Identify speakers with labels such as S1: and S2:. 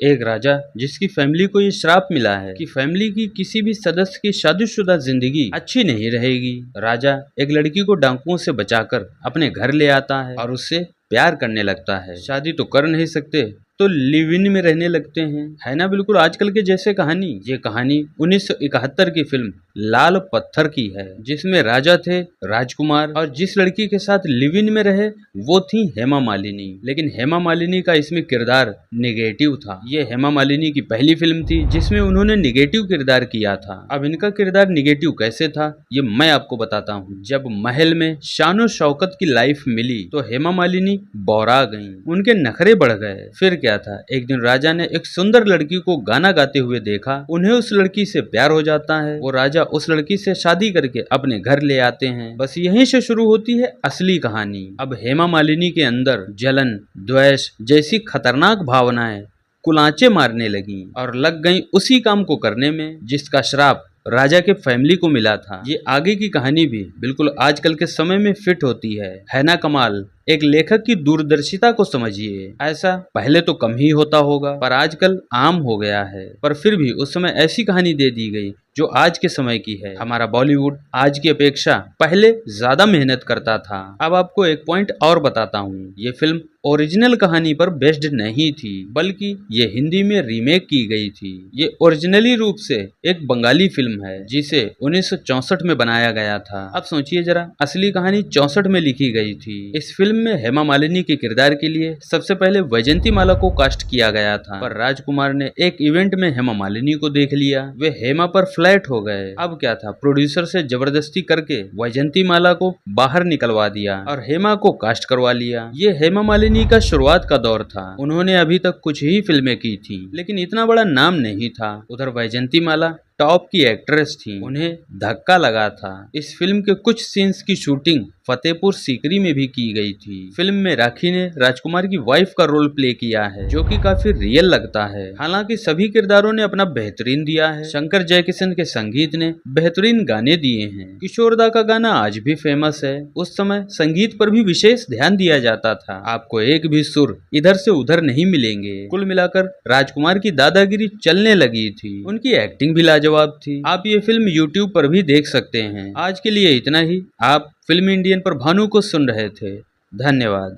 S1: एक राजा जिसकी फैमिली को ये श्राप मिला है कि फैमिली की किसी भी सदस्य की शादीशुदा जिंदगी अच्छी नहीं रहेगी। राजा एक लड़की को डाकुओं से बचाकर अपने घर ले आता है और उससे प्यार करने लगता है। शादी तो कर नहीं सकते तो लिव इन में रहने लगते हैं। है ना बिल्कुल आजकल के जैसे कहानी। ये कहानी 1971 की फिल्म लाल पत्थर की है, जिसमें राजा थे राजकुमार और जिस लड़की के साथ लिव इन में रहे वो थी हेमा मालिनी। लेकिन हेमा मालिनी का इसमें किरदार निगेटिव था। ये हेमा मालिनी की पहली फिल्म थी जिसमें उन्होंने निगेटिव किरदार किया था। अब इनका किरदार निगेटिव कैसे था ये मैं आपको बताता हूँ। जब महल में शानो शौकत की लाइफ मिली तो हेमा मालिनी बौरा गईं, उनके नखरे बढ़ गए। फिर क्या था, एक दिन राजा ने एक सुंदर लड़की को गाना गाते हुए देखा। उन्हें उस लड़की से प्यार हो जाता है। वो राजा उस लड़की से शादी करके अपने घर ले आते हैं। बस यहीं से शुरू होती है असली कहानी। अब हेमा मालिनी के अंदर जलन, द्वेष जैसी खतरनाक भावनाएं कुलांचे मारने लगी और लग गई उसी काम को करने में जिसका श्राप राजा के फैमिली को मिला था। ये आगे की कहानी भी बिल्कुल आजकल के समय में फिट होती है ना कमाल। एक लेखक की दूरदर्शिता को समझिए। ऐसा पहले तो कम ही होता होगा पर आजकल आम हो गया है, पर फिर भी उस समय ऐसी कहानी दे दी गई जो आज के समय की है। हमारा बॉलीवुड आज की अपेक्षा पहले ज्यादा मेहनत करता था। अब आपको एक पॉइंट और बताता हूँ, ये फिल्म ओरिजिनल कहानी पर बेस्ड नहीं थी बल्कि ये हिंदी में रीमेक की गई थी। ये ओरिजिनली रूप से एक बंगाली फिल्म है जिसे 1964 में बनाया गया था। अब सोचिए जरा, असली कहानी 64 में लिखी गई थी। इस फिल्म में हेमा मालिनी के किरदार के लिए सबसे पहले वैजंती माला को कास्ट किया गया था, पर राजकुमार ने एक इवेंट में हेमा मालिनी को देख लिया। वे हेमा पर फ्लैट हो गए। अब क्या था, प्रोड्यूसर से जबरदस्ती करके वैजंती माला को बाहर निकलवा दिया और हेमा को कास्ट करवा लिया। ये हेमा मालिनी का शुरुआत का दौर था। उन्होंने अभी तक कुछ ही फिल्में की थी लेकिन इतना बड़ा नाम नहीं था। उधर वैजंती माला टॉप की एक्ट्रेस थी, उन्हें धक्का लगा था। इस फिल्म के कुछ सीन्स की शूटिंग फतेहपुर सीकरी में भी की गई थी। फिल्म में राखी ने राजकुमार की वाइफ का रोल प्ले किया है जो कि काफी रियल लगता है। हालांकि सभी किरदारों ने अपना बेहतरीन दिया है। शंकर जयकिशन के संगीत ने बेहतरीन गाने दिए हैं। किशोर दा का गाना आज भी फेमस है। उस समय संगीत पर भी विशेष ध्यान दिया जाता था। आपको एक भी सुर इधर से उधर नहीं मिलेंगे। कुल मिलाकर राजकुमार की दादागिरी चलने लगी थी। उनकी एक्टिंग भी लाजवाब थी। आप ये फिल्म YouTube पर भी देख सकते हैं। आज के लिए इतना ही। आप फिल्म इंडियन पर भानु को सुन रहे थे। धन्यवाद।